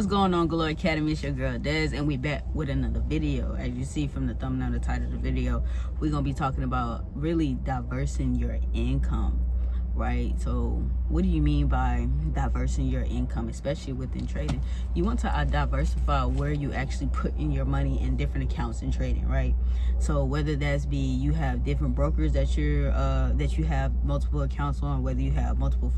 What's going on, Galore Academy? It's your girl Des, and we back with another video. As you see from the thumbnail, the title of the video, we're gonna be talking about really diversing your income, right? So what do you mean by diversing your income, especially within trading? You want to diversify where you actually put in your money in different accounts in trading, right? So whether that's you have different brokers that you have multiple accounts on, whether you have multiple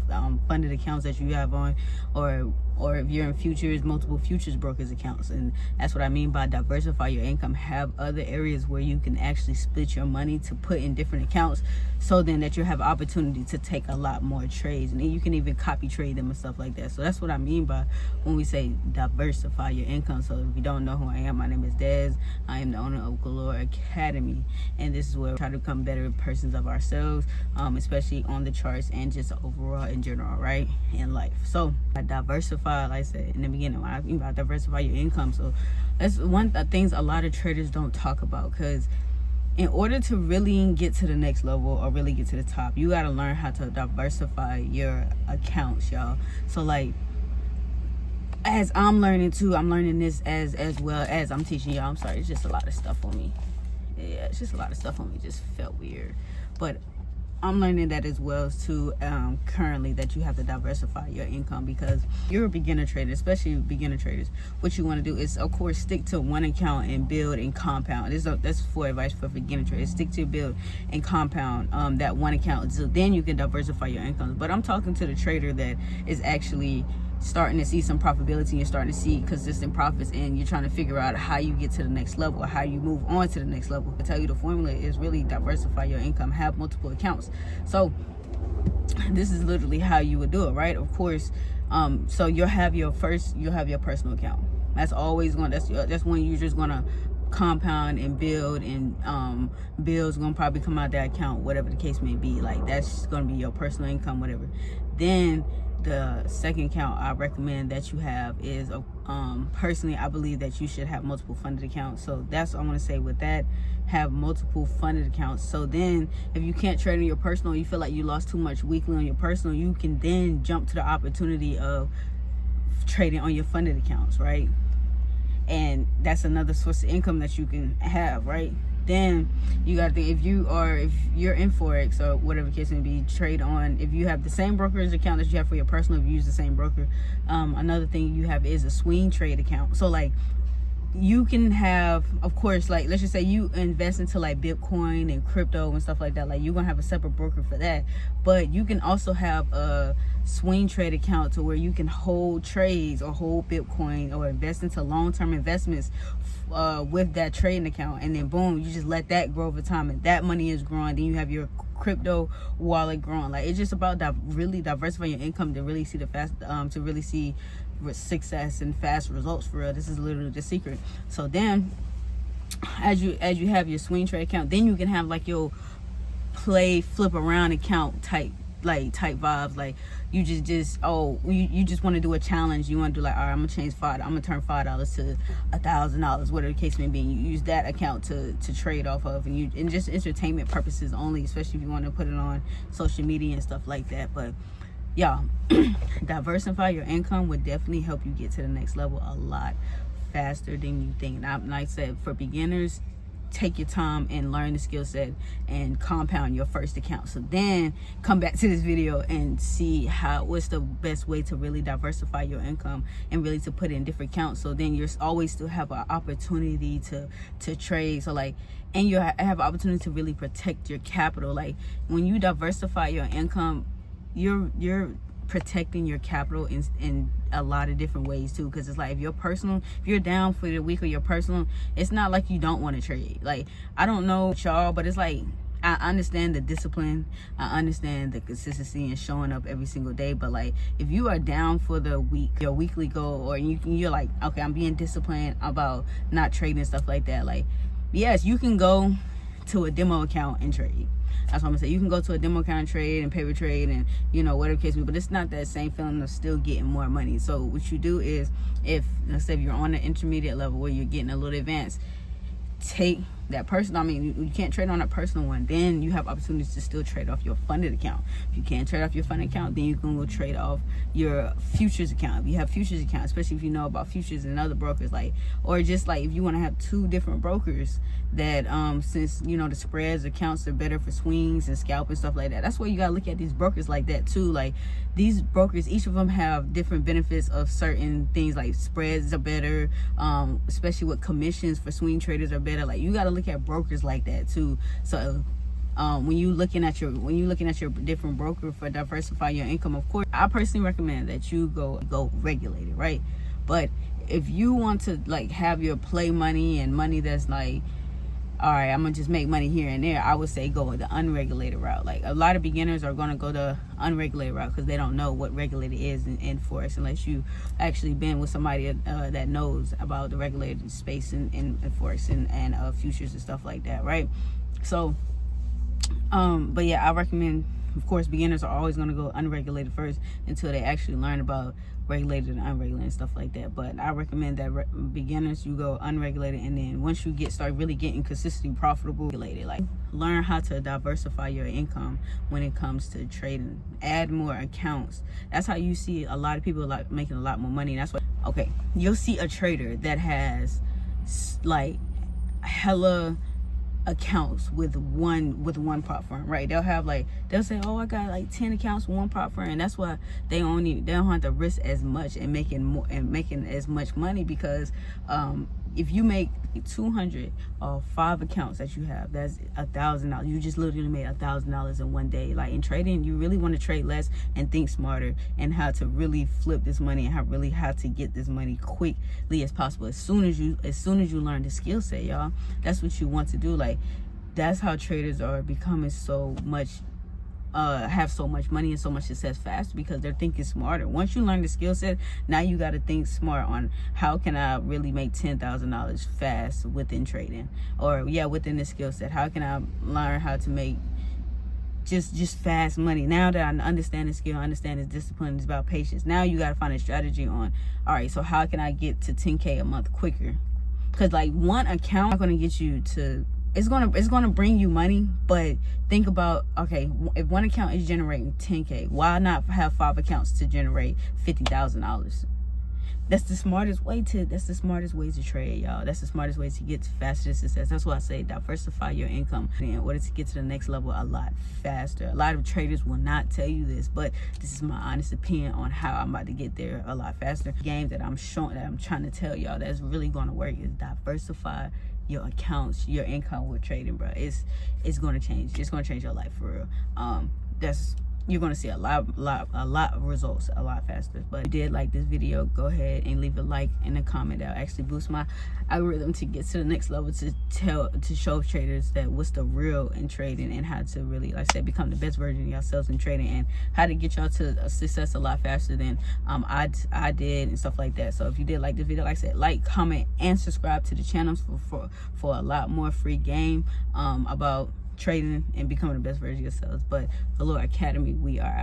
funded accounts that you have on, or if you're in futures, multiple futures brokers accounts. And that's what I mean by diversify your income. Have other areas where you can actually split your money to put in different accounts, so then that you have opportunity to take a lot more trades, and then you can even copy trade them and stuff like that. So that's what I mean by when we say diversify your income. So if you don't know who I am, my name is Des. I am the owner of Galore Academy, and this is where we try to become better persons of ourselves, especially on the charts and just overall in general, right, in life. So I diversify, like I said in the beginning, when I mean by diversify your income. So that's one of the things a lot of traders don't talk about, because in order to really get to the next level or really get to the top, you got to learn how to diversify your accounts, y'all. So like, as I'm learning too, I'm learning this as well as I'm teaching y'all. I'm sorry, it's just a lot of stuff on me. Yeah, it's just a lot of stuff on me. It just felt weird, but I'm learning that as well too, currently, that you have to diversify your income, because you're a beginner trader, especially beginner traders. What you want to do is, of course, stick to one account and build and compound. That's for advice for beginner traders. Stick to build and compound that one account, so then you can diversify your income. But I'm talking to the trader that is actually starting to see some profitability, you're starting to see consistent profits, and you're trying to figure out how you get to the next level, or how you move on to the next level. I tell you, the formula is really diversify your income, have multiple accounts. So this is literally how you would do it, right? Of course, so you'll have your personal account. That's always going, that's when you're just gonna compound and build, and bills gonna probably come out that account, whatever the case may be. Like, that's gonna be your personal income, whatever. Then the second account I recommend that you have is, personally, I believe that you should have multiple funded accounts. So that's what I want to say with that. Have multiple funded accounts. So then if you can't trade on your personal, you feel like you lost too much weekly on your personal, you can then jump to the opportunity of trading on your funded accounts, right? And that's another source of income that you can have, right? Then you got to think, if you're in Forex or whatever the case may be, trade on, if you have the same brokerage account that you have for your personal, if you use the same broker, another thing you have is a swing trade account. So like, you can have, of course, like, let's just say you invest into like Bitcoin and crypto and stuff like that, like, you're gonna have a separate broker for that. But you can also have a swing trade account to where you can hold trades or hold Bitcoin or invest into long-term investments with that trading account, and then boom, you just let that grow over time, and that money is growing. Then you have your crypto wallet growing. Like, it's just about really diversifying your income to really see success and fast results for real. This is literally the secret. So then as you have your swing trade account, then you can have like your flip around account type vibes. Like, you just want to do a challenge. You want to do like, all right, I'm gonna turn $5 to $1,000, whatever the case may be. And you use that account to trade off of, and just entertainment purposes only, especially if you want to put it on social media and stuff like that. But y'all, diversify your income would definitely help you get to the next level a lot faster than you think. And like I said, for beginners, take your time and learn the skill set and compound your first account. So then come back to this video and see what's the best way to really diversify your income and really to put in different accounts. So then you're always still have an opportunity to trade. So like, and you have an opportunity to really protect your capital. Like, when you diversify your income, you're protecting your capital in a lot of different ways too, because it's like, if you're down for the week or your personal, it's not like you don't want to trade. Like, I don't know y'all, but it's like, I understand the discipline, I understand the consistency and showing up every single day, but like, if you are down for the week, your weekly goal, or you're like, okay, I'm being disciplined about not trading and stuff like that, like, yes, you can go to a demo account and trade. That's what I'm gonna say. You can go to a demo account and trade and paper trade and, whatever case may be, but it's not that same feeling of still getting more money. So what you do is, let's say if you're on an intermediate level where you're getting a little advanced, take that personal, I mean, you can't trade on that personal one, then you have opportunities to still trade off your funded account. If you can't trade off your funded account, then you can go trade off your futures account. If you have futures account, especially if you know about futures and other brokers, like, or just like if you want to have two different brokers that since you know the spreads accounts are better for swings and scalp and stuff like that, that's why you gotta look at these brokers like that too. Like, these brokers, each of them have different benefits of certain things, like spreads are better, especially with commissions for swing traders are better. Like, you got to look at brokers like that too. So when you looking at your different broker for diversify your income, of course I personally recommend that you go regulated, right? But if you want to like have your play money and money that's like, all right, I'm gonna just make money here and there, I would say go with the unregulated route. Like, a lot of beginners are gonna go the unregulated route because they don't know what regulated is in forex, unless you actually been with somebody that knows about the regulated space in forex and futures and stuff like that, right? So but yeah, I recommend, of course, beginners are always going to go unregulated first until they actually learn about regulated and unregulated and stuff like that. But I recommend that beginners, you go unregulated, and then once you start really getting consistently profitable, regulated. Like, learn how to diversify your income when it comes to trading. Add more accounts. That's how you see a lot of people like making a lot more money. That's what, okay, you'll see a trader that has like hella accounts with one prop firm, right? They'll say, oh, I got like 10 accounts with one prop firm, and that's why they don't have to risk as much and making as much money, because if you make 200 or 5 accounts that you have, that's $1,000. You just literally made $1,000 in one day. Like, in trading, you really want to trade less and think smarter, and how to really flip this money, and how to get this money quickly as possible. As soon as you learn the skill set, y'all, that's what you want to do. Like, that's how traders are becoming so much have so much money and so much success fast, because they're thinking smarter. Once you learn the skill set, now you got to think smart on how can I really make $10,000 fast within trading, or within the skill set. How can I learn how to make just fast money? Now that I understand the skill, understand the discipline, it's about patience. Now you got to find a strategy on, all right, so how can I get to 10K a month quicker? Because like, one account not going to get you to, it's gonna bring you money, but think about, okay, if one account is generating 10K, why not have 5 accounts to generate $50,000? That's the smartest way to trade, y'all. That's the smartest way to get to faster success. That's why I say diversify your income in order to get to the next level a lot faster. A lot of traders will not tell you this, but this is my honest opinion on how I'm about to get there a lot faster. The game that I'm trying to tell y'all that's really gonna work is diversify your accounts, your income with trading, bro. It's gonna change. It's gonna change your life for real. You're gonna see a lot of results a lot faster. But if you did like this video, go ahead and leave a like and a comment. That'll actually boost my algorithm to get to the next level, to show traders that what's the real in trading, and how to really, like I said, become the best version of yourselves in trading, and how to get y'all to a success a lot faster than I did and stuff like that. So if you did like this video, like I said, like, comment, and subscribe to the channel for a lot more free game about trading and becoming the best version of yourselves. But Galore Academy, we are out.